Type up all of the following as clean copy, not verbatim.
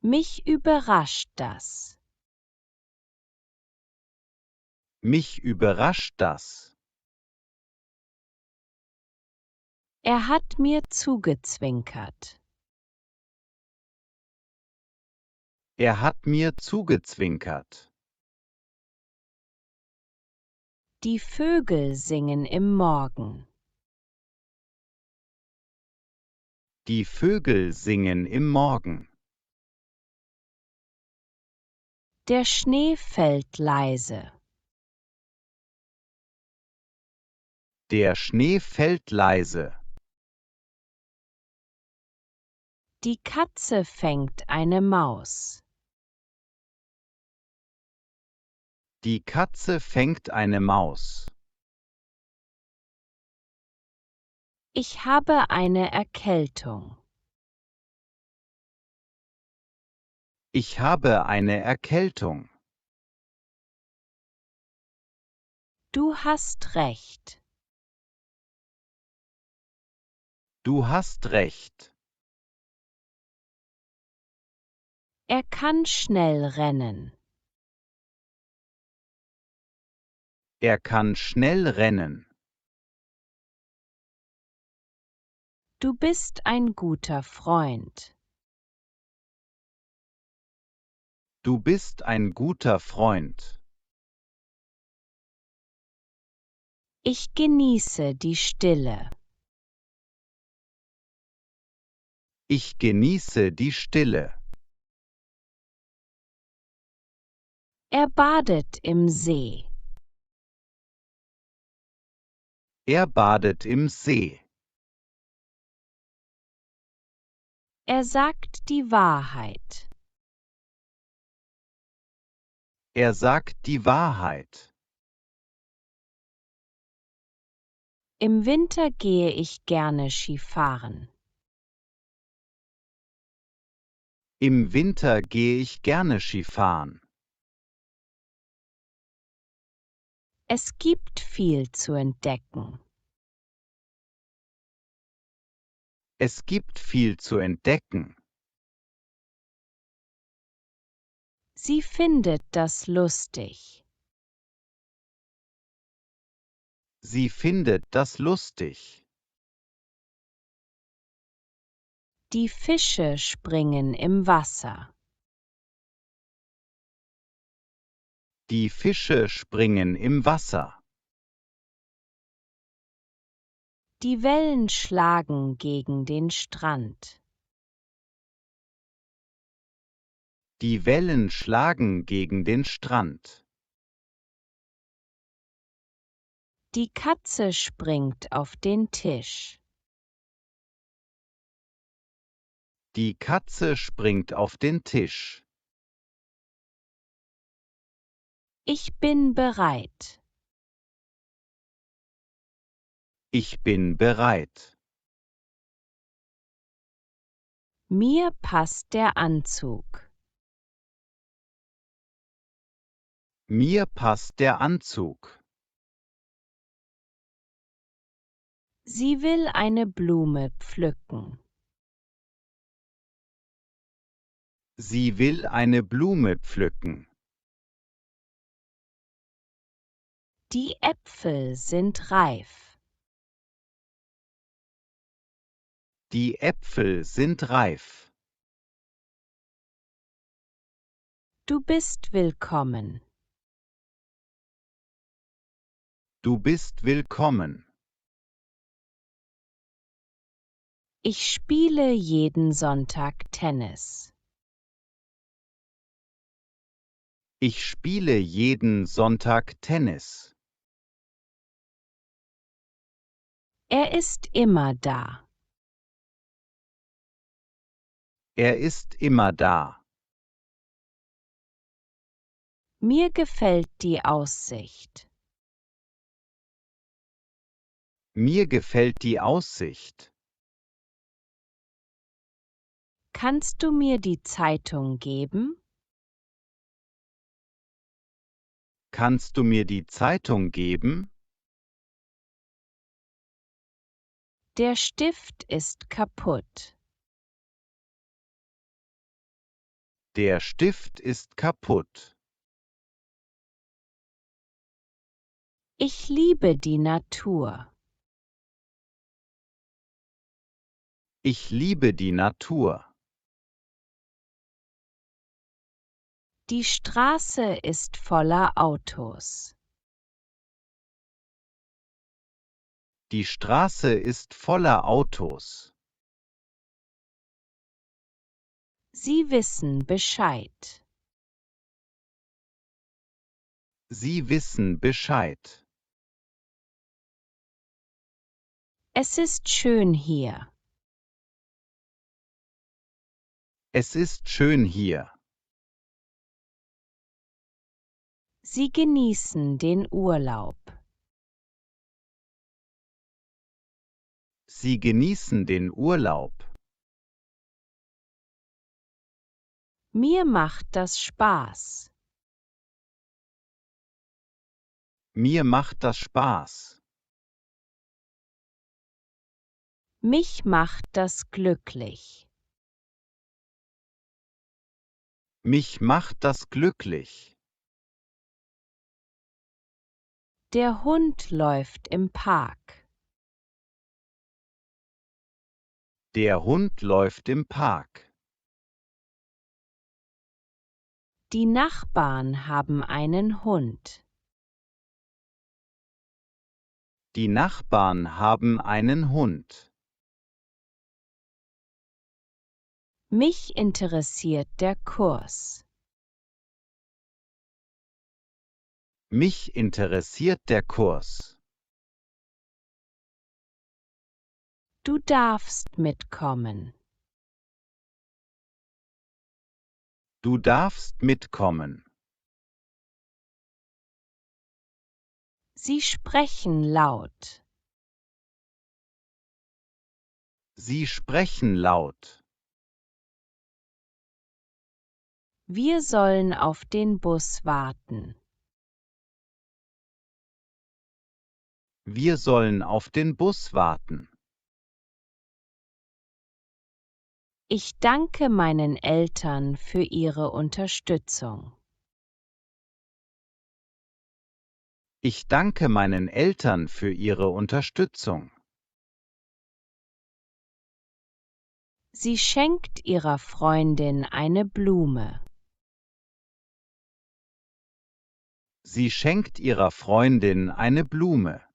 Mich überrascht das. Mich überrascht das. Er hat mir zugezwinkert. Er hat mir zugezwinkert. Die Vögel singen im Morgen. Die Vögel singen im Morgen. Der Schnee fällt leise. Der Schnee fällt leise. Die Katze fängt eine Maus. Die Katze fängt eine Maus. Ich habe eine Erkältung. Ich habe eine Erkältung. Du hast recht. Du hast recht. Er kann schnell rennen. Er kann schnell rennen. Du bist ein guter Freund. Du bist ein guter Freund. Ich genieße die Stille. Ich genieße die Stille. Er badet im See. Er badet im See. Er sagt die Wahrheit. Er sagt die Wahrheit. Im Winter gehe ich gerne Skifahren. Im Winter gehe ich gerne Skifahren. Es gibt viel zu entdecken. Es gibt viel zu entdecken. Sie findet das lustig. Sie findet das lustig. Die Fische springen im Wasser. Die Fische springen im Wasser. Die Wellen schlagen gegen den Strand. Die Wellen schlagen gegen den Strand. Die Katze springt auf den Tisch. Die Katze springt auf den Tisch. Ich bin bereit. Ich bin bereit. Mir passt der Anzug. Mir passt der Anzug. Sie will eine Blume pflücken. Sie will eine Blume pflücken. Die Äpfel sind reif. Die Äpfel sind reif. Du bist willkommen. Du bist willkommen. Ich spiele jeden Sonntag Tennis. Ich spiele jeden Sonntag Tennis. Er ist immer da. Er ist immer da. Mir gefällt die Aussicht. Mir gefällt die Aussicht. Kannst du mir die Zeitung geben? Kannst du mir die Zeitung geben? Der Stift ist kaputt. Der Stift ist kaputt. Ich liebe die Natur. Ich liebe die Natur. Die Straße ist voller Autos. Die Straße ist voller Autos. Sie wissen Bescheid. Sie wissen Bescheid. Es ist schön hier. Es ist schön hier. Sie genießen den Urlaub. Sie genießen den Urlaub. Mir macht das Spaß. Mir macht das Spaß. Mich macht das glücklich. Mich macht das glücklich. Der Hund läuft im Park. Der Hund läuft im Park. Die Nachbarn haben einen Hund. Die Nachbarn haben einen Hund. Mich interessiert der Kurs. Mich interessiert der Kurs. Du darfst mitkommen. Du darfst mitkommen. Sie sprechen laut. Sie sprechen laut. Wir sollen auf den Bus warten. Wir sollen auf den Bus warten. Ich danke meinen Eltern für ihre Unterstützung. Ich danke meinen Eltern für ihre Unterstützung. Sie schenkt ihrer Freundin eine Blume. Sie schenkt ihrer Freundin eine Blume.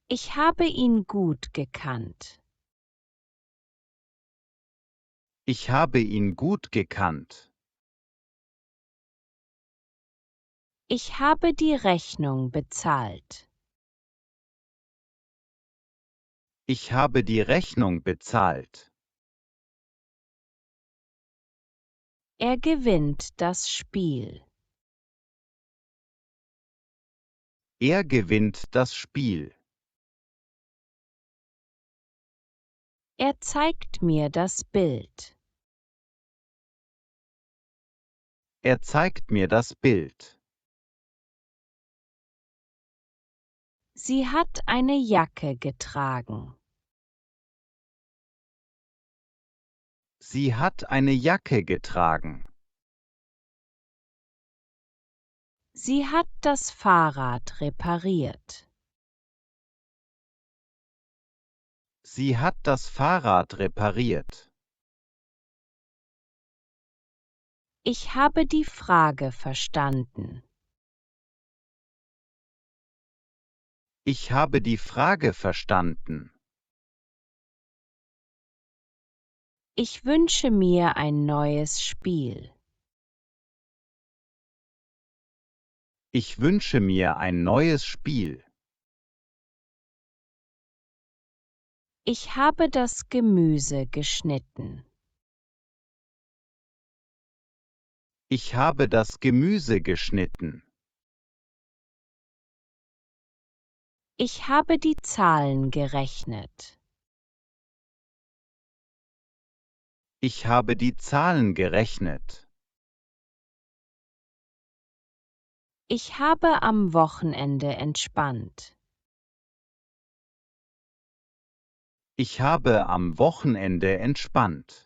Ich habe ihn gut gekannt. Ich habe ihn gut gekannt. Ich habe die Rechnung bezahlt. Ich habe die Rechnung bezahlt. Er gewinnt das Spiel. Er gewinnt das Spiel. Er zeigt mir das Bild. Er zeigt mir das Bild. Sie hat eine Jacke getragen. Sie hat eine Jacke getragen. Sie hat das Fahrrad repariert. Sie hat das Fahrrad repariert. Ich habe die Frage verstanden. Ich habe die Frage verstanden. Ich wünsche mir ein neues Spiel. Ich wünsche mir ein neues Spiel. Ich habe das Gemüse geschnitten. Ich habe das Gemüse geschnitten. Ich habe die Zahlen gerechnet. Ich habe die Zahlen gerechnet. Ich habe am Wochenende entspannt. Ich habe am Wochenende entspannt.